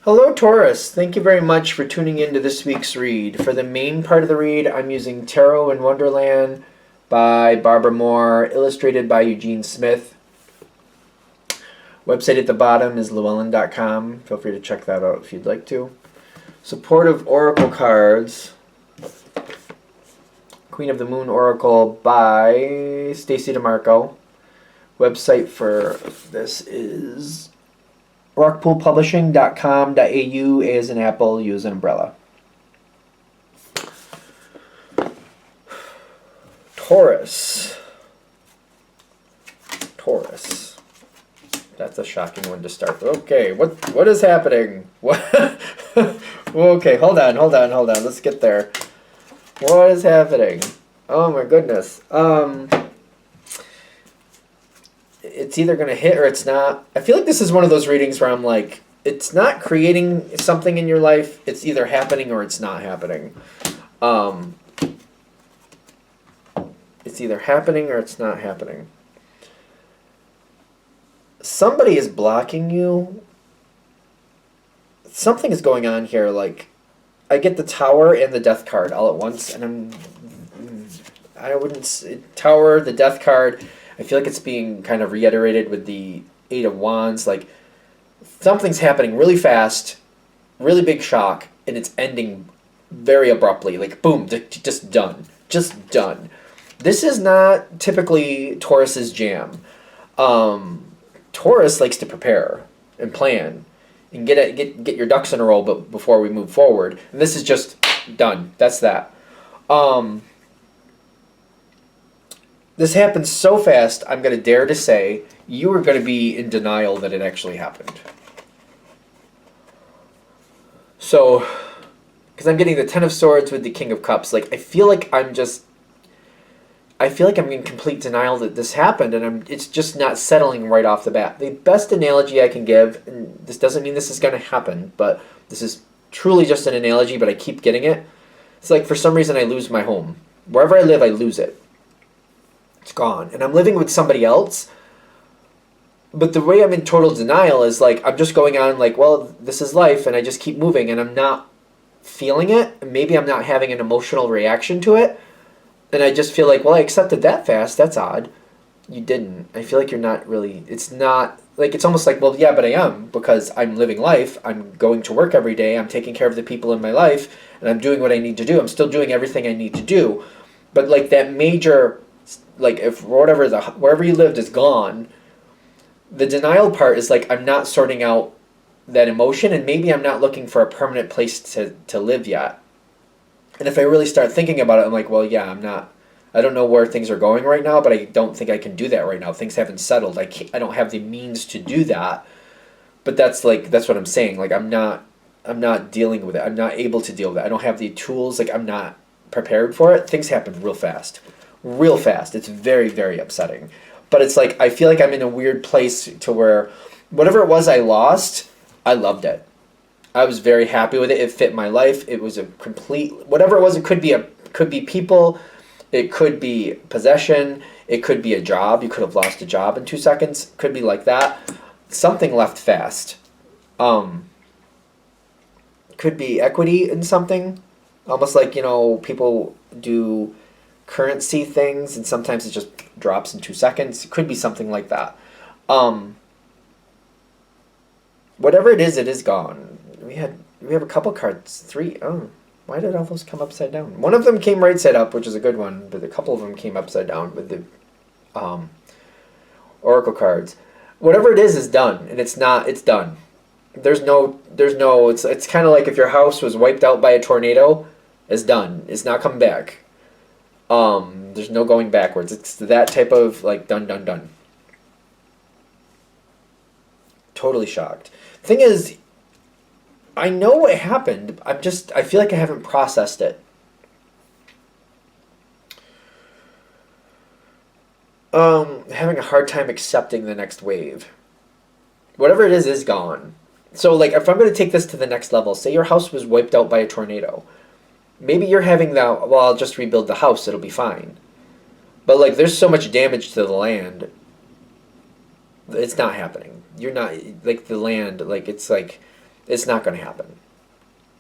Hello, Taurus. Thank you very much for tuning in to this week's read. For the main part of the read, I'm using Tarot in Wonderland by Barbara Moore, illustrated by Eugene Smith. Website at the bottom is llewellyn.com. Feel free to check that out if you'd like to. Supportive Oracle cards. Queen of the Moon Oracle by Stacy DeMarco. Website for this is rockpoolpublishing.com.au, A as in apple, U as an umbrella. Taurus. That's a shocking one to start. Okay, what is happening? What? Okay, hold on. Let's get there. What is happening? Oh my goodness. It's either going to hit or it's not. I feel like this is one of those readings where I'm like, it's not creating something in your life. It's either happening or it's not happening. It's either happening or it's not happening. Somebody is blocking you. Something is going on here. Like, I get the Tower and the Death card all at once, and I wouldn't... Tower, the Death card... I feel like it's being kind of reiterated with the Eight of Wands. Like, something's happening really fast, really big shock, and it's ending very abruptly. Like, boom, just done. Just done. This is not typically Taurus's jam. Taurus likes to prepare and plan and get your ducks in a row before we move forward. And this is just done. That's that. This happened so fast, I'm going to dare to say you are going to be in denial that it actually happened. So, because I'm getting the Ten of Swords with the King of Cups, like, I feel like I'm in complete denial that this happened, and it's just not settling right off the bat. The best analogy I can give, and this doesn't mean this is going to happen, but this is truly just an analogy, but I keep getting it. It's like, for some reason, I lose my home. Wherever I live, I lose it. It's gone. And I'm living with somebody else. But the way I'm in total denial is like, I'm just going on like, well, this is life, and I just keep moving, and I'm not feeling it. And maybe I'm not having an emotional reaction to it. And I just feel like, well, I accepted that fast. That's odd. You didn't. I feel like you're not really, it's not, like, it's almost like, well, yeah, but I am, because I'm living life. I'm going to work every day. I'm taking care of the people in my life, and I'm doing what I need to do. I'm still doing everything I need to do. But like that major... Like, if wherever you lived is gone, the denial part is like, I'm not sorting out that emotion, and maybe I'm not looking for a permanent place to live yet. And if I really start thinking about it, I'm like, well, yeah, I don't know where things are going right now, but I don't think I can do that right now. Things haven't settled. I don't have the means to do that. But that's what I'm saying. Like, I'm not dealing with it. I'm not able to deal with it. I don't have the tools. Like, I'm not prepared for it. Things happen real fast. Real fast. It's very, very upsetting. But it's like, I feel like I'm in a weird place to where whatever it was I lost, I loved it. I was very happy with it. It fit my life. It was a complete, whatever it was, it could be people, it could be possession, it could be a job. You could have lost a job in 2 seconds. It could be like that. Something left fast. Could be equity in something. Almost like, people do currency things, and sometimes it just drops in 2 seconds. It could be something like that. Whatever it is gone. We have a couple cards. 3. Oh, why did all those come upside down? One of them came right side up, which is a good one, but a couple of them came upside down with the oracle cards. Whatever it is done, and it's done. It's kind of like if your house was wiped out by a tornado, it's done. It's not coming back. There's no going backwards. It's that type of, like, done. Totally shocked. Thing is, I know what happened. I feel like I haven't processed it. Having a hard time accepting the next wave. Whatever it is gone. So, like, if I'm going to take this to the next level, say your house was wiped out by a tornado. Maybe you're having that, well, I'll just rebuild the house, it'll be fine. But, like, there's so much damage to the land, it's not happening. You're not, like, the land, like, it's It's not going to happen.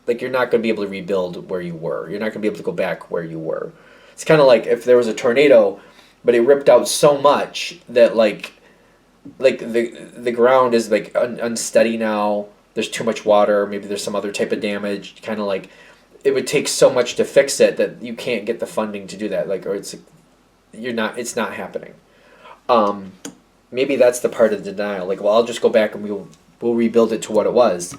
Like, you're not going to be able to rebuild where you were. You're not going to be able to go back where you were. It's kind of like if there was a tornado, but it ripped out so much that like the ground is like unsteady now. There's too much water. Maybe there's some other type of damage. Kind of like it would take so much to fix it that you can't get the funding to do that. Like, or it's It's not happening. Maybe that's the part of the denial. Like, well, I'll just go back and we'll rebuild it to what it was.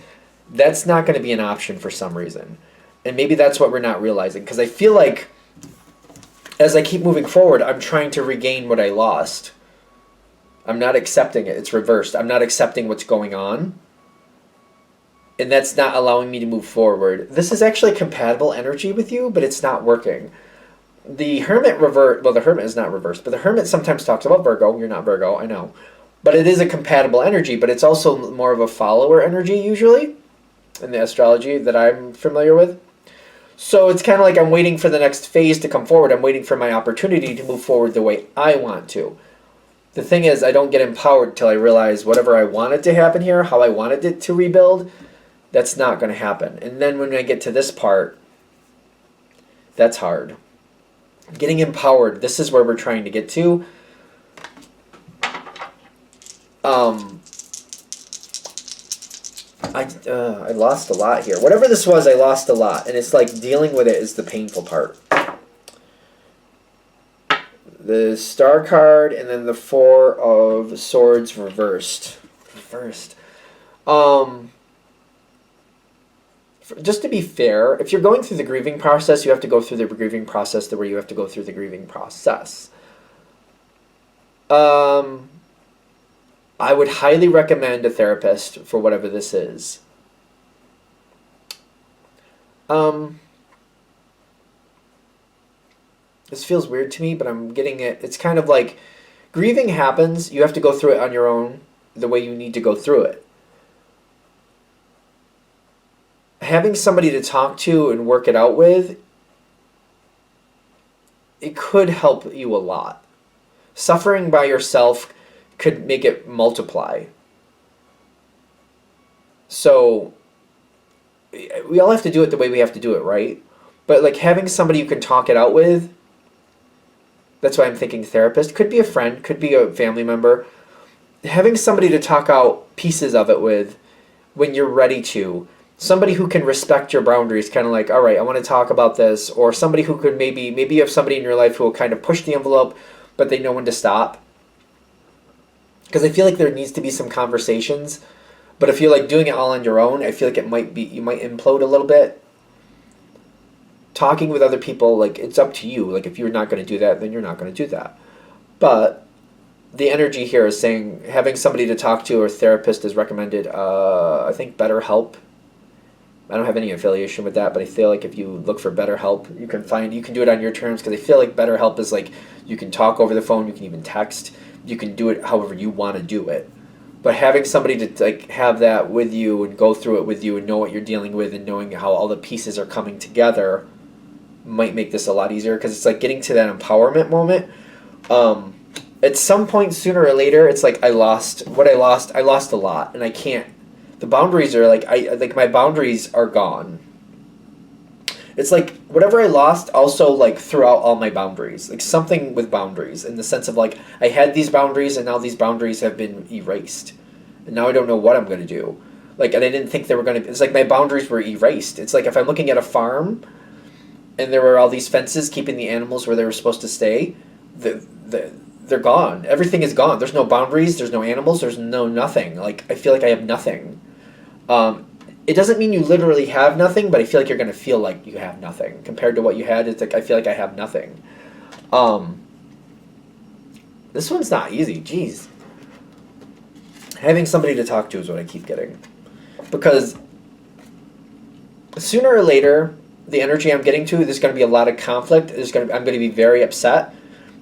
That's not going to be an option for some reason, and maybe that's what we're not realizing. Because I feel like as I keep moving forward, I'm trying to regain what I lost. I'm not accepting it. It's reversed. I'm not accepting what's going on. And that's not allowing me to move forward. This is actually compatible energy with you, but it's not working. The Hermit the Hermit is not reversed, but the Hermit sometimes talks about Virgo. You're not Virgo, I know. But it is a compatible energy, but it's also more of a follower energy usually in the astrology that I'm familiar with. So it's kind of like I'm waiting for the next phase to come forward. I'm waiting for my opportunity to move forward the way I want to. The thing is, I don't get empowered till I realize whatever I wanted to happen here, how I wanted it to rebuild, that's not going to happen. And then when I get to this part, that's hard. Getting empowered, this is where we're trying to get to. I lost a lot here. Whatever this was, I lost a lot. And it's like dealing with it is the painful part. The Star card and then the Four of Swords reversed. Just to be fair, if you're going through the grieving process, you have to go through the grieving process the way you have to go through the grieving process. I would highly recommend a therapist for whatever this is. This feels weird to me, but I'm getting it. It's kind of like grieving happens. You have to go through it on your own the way you need to go through it. Having somebody to talk to and work it out with, it could help you a lot. Suffering by yourself could make it multiply. So we all have to do it the way we have to do it, right? But like having somebody you can talk it out with, that's why I'm thinking therapist. Could be a friend, could be a family member. Having somebody to talk out pieces of it with when you're ready to. Somebody who can respect your boundaries, kind of like, all right, I want to talk about this. Or somebody who could maybe you have somebody in your life who will kind of push the envelope, but they know when to stop. Because I feel like there needs to be some conversations. But if you're like doing it all on your own, I feel like you might implode a little bit. Talking with other people, like, it's up to you. Like, if you're not going to do that, then you're not going to do that. But the energy here is saying having somebody to talk to or a therapist is recommended. I think BetterHelp. I don't have any affiliation with that, but I feel like if you look for BetterHelp, you can do it on your terms, because I feel like BetterHelp is like you can talk over the phone, you can even text, you can do it however you want to do it. But having somebody to like have that with you and go through it with you and know what you're dealing with and knowing how all the pieces are coming together might make this a lot easier, because it's like getting to that empowerment moment. At some point sooner or later, it's like I lost a lot, and I can't. The boundaries are like my boundaries are gone. It's like whatever I lost also like threw out all my boundaries. Like something with boundaries in the sense of like I had these boundaries and now these boundaries have been erased. And now I don't know what I'm going to do. Like, and I didn't think they were going to, it's like my boundaries were erased. It's like if I'm looking at a farm and there were all these fences keeping the animals where they were supposed to stay, they're gone. Everything is gone. There's no boundaries, there's no animals, there's no nothing. Like I feel like I have nothing. It doesn't mean you literally have nothing, but I feel like you're going to feel like you have nothing. Compared to what you had, it's like I feel like I have nothing. This one's not easy. Jeez. Having somebody to talk to is what I keep getting. Because sooner or later, the energy I'm getting to, there's going to be a lot of conflict. I'm going to be very upset.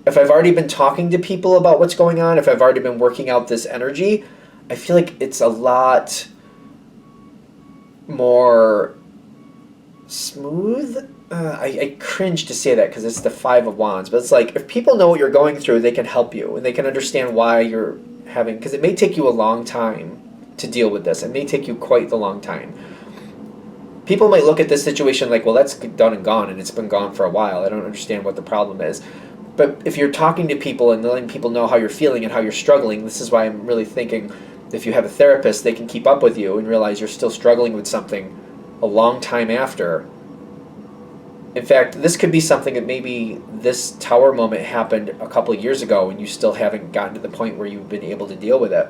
If I've already been talking to people about what's going on, if I've already been working out this energy, I feel like it's a lot more smooth. I cringe to say that because it's the Five of Wands, but it's like if people know what you're going through, they can help you and they can understand why you're having, because it may take you a long time to deal with this. It may take you quite the long time. People might look at this situation like, well, that's done and gone, and it's been gone for a while. I don't understand what the problem is. But if you're talking to people and letting people know how you're feeling and how you're struggling, this is why I'm really thinking if you have a therapist, they can keep up with you and realize you're still struggling with something a long time after. In fact, this could be something that maybe this tower moment happened a couple of years ago and you still haven't gotten to the point where you've been able to deal with it.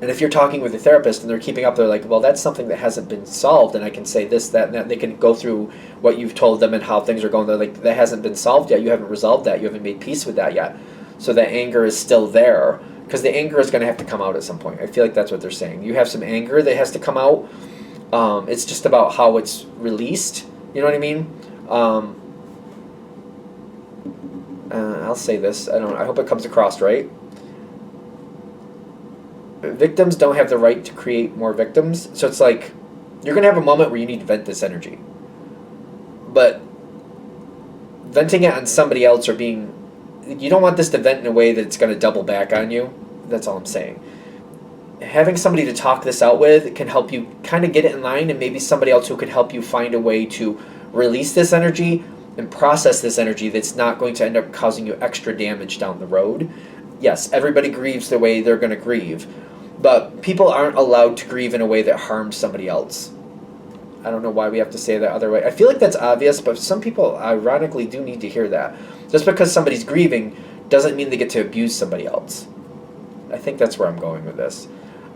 And if you're talking with a therapist and they're keeping up, they're like, well, that's something that hasn't been solved, and I can say this, that, and that. They can go through what you've told them and how things are going. They're like, that hasn't been solved yet. You haven't resolved that. You haven't made peace with that yet. So that anger is still there, because the anger is going to have to come out at some point. I feel like that's what they're saying. You have some anger that has to come out. It's just about how it's released. You know what I mean? I'll say this. I hope it comes across right. Victims don't have the right to create more victims. So it's like you're going to have a moment where you need to vent this energy. But venting it on somebody else or you don't want this to vent in a way that it's going to double back on you. That's all I'm saying. Having somebody to talk this out with can help you kind of get it in line, and maybe somebody else who could help you find a way to release this energy and process this energy that's not going to end up causing you extra damage down the road. Yes, everybody grieves the way they're going to grieve. But people aren't allowed to grieve in a way that harms somebody else. I don't know why we have to say that other way. I feel like that's obvious, but some people ironically do need to hear that. Just because somebody's grieving doesn't mean they get to abuse somebody else. I think that's where I'm going with this.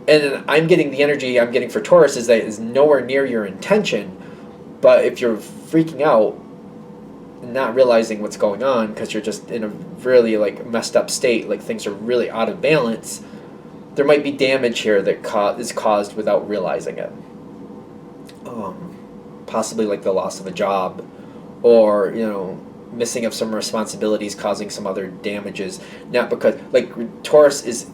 And I'm getting the energy I'm getting for Taurus is that it is nowhere near your intention, but if you're freaking out and not realizing what's going on because you're just in a really like messed up state, like things are really out of balance, there might be damage here that is caused without realizing it. Possibly like the loss of a job, or missing of some responsibilities causing some other damages. Not because like Taurus is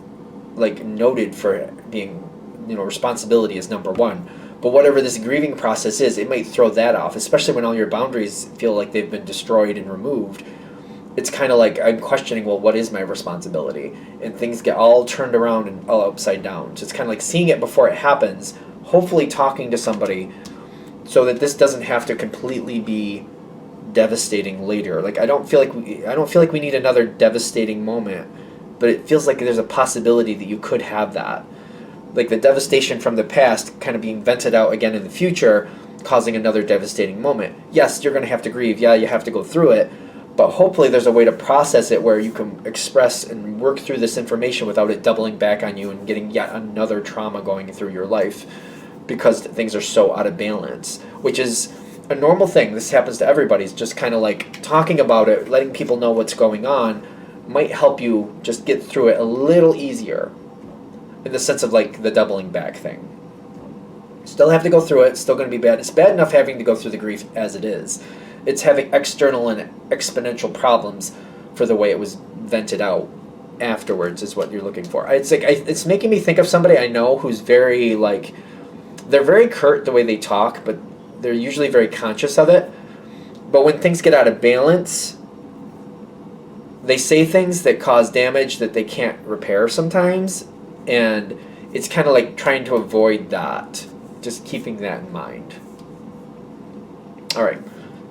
like noted for being responsibility is number one. But whatever this grieving process is, it might throw that off, especially when all your boundaries feel like they've been destroyed and removed. It's kind of like I'm questioning, well, what is my responsibility? And things get all turned around and all upside down. So it's kind of like seeing it before it happens, hopefully talking to somebody so that this doesn't have to completely be devastating later. Like I don't feel like we need another devastating moment, but it feels like there's a possibility that you could have that. Like the devastation from the past kind of being vented out again in the future, causing another devastating moment. Yes, you're going to have to grieve. Yeah, you have to go through it. But hopefully there's a way to process it where you can express and work through this information without it doubling back on you and getting yet another trauma going through your life because things are so out of balance, which is a normal thing. This happens to everybody. It's just kind of like talking about it, letting people know what's going on might help you just get through it a little easier in the sense of like the doubling back thing. Still have to go through it. It's still going to be bad. It's bad enough having to go through the grief as it is. It's having external and exponential problems for the way it was vented out afterwards is what you're looking for. It's like it's making me think of somebody I know who's very like, they're very curt the way they talk, but they're usually very conscious of it. But when things get out of balance, they say things that cause damage that they can't repair sometimes, and it's kind of like trying to avoid that. Just keeping that in mind. All right.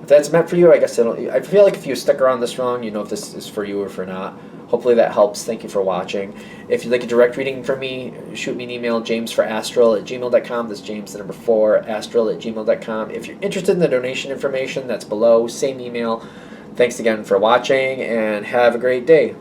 If that's meant for you, I guess I feel like if you stuck around this long, you know if this is for you or for not. Hopefully that helps. Thank you for watching. If you'd like a direct reading from me, shoot me an email, jamesforastral@gmail.com. That's James, the number 4, astral@gmail.com. If you're interested in the donation information, that's below. Same email. Thanks again for watching, and have a great day.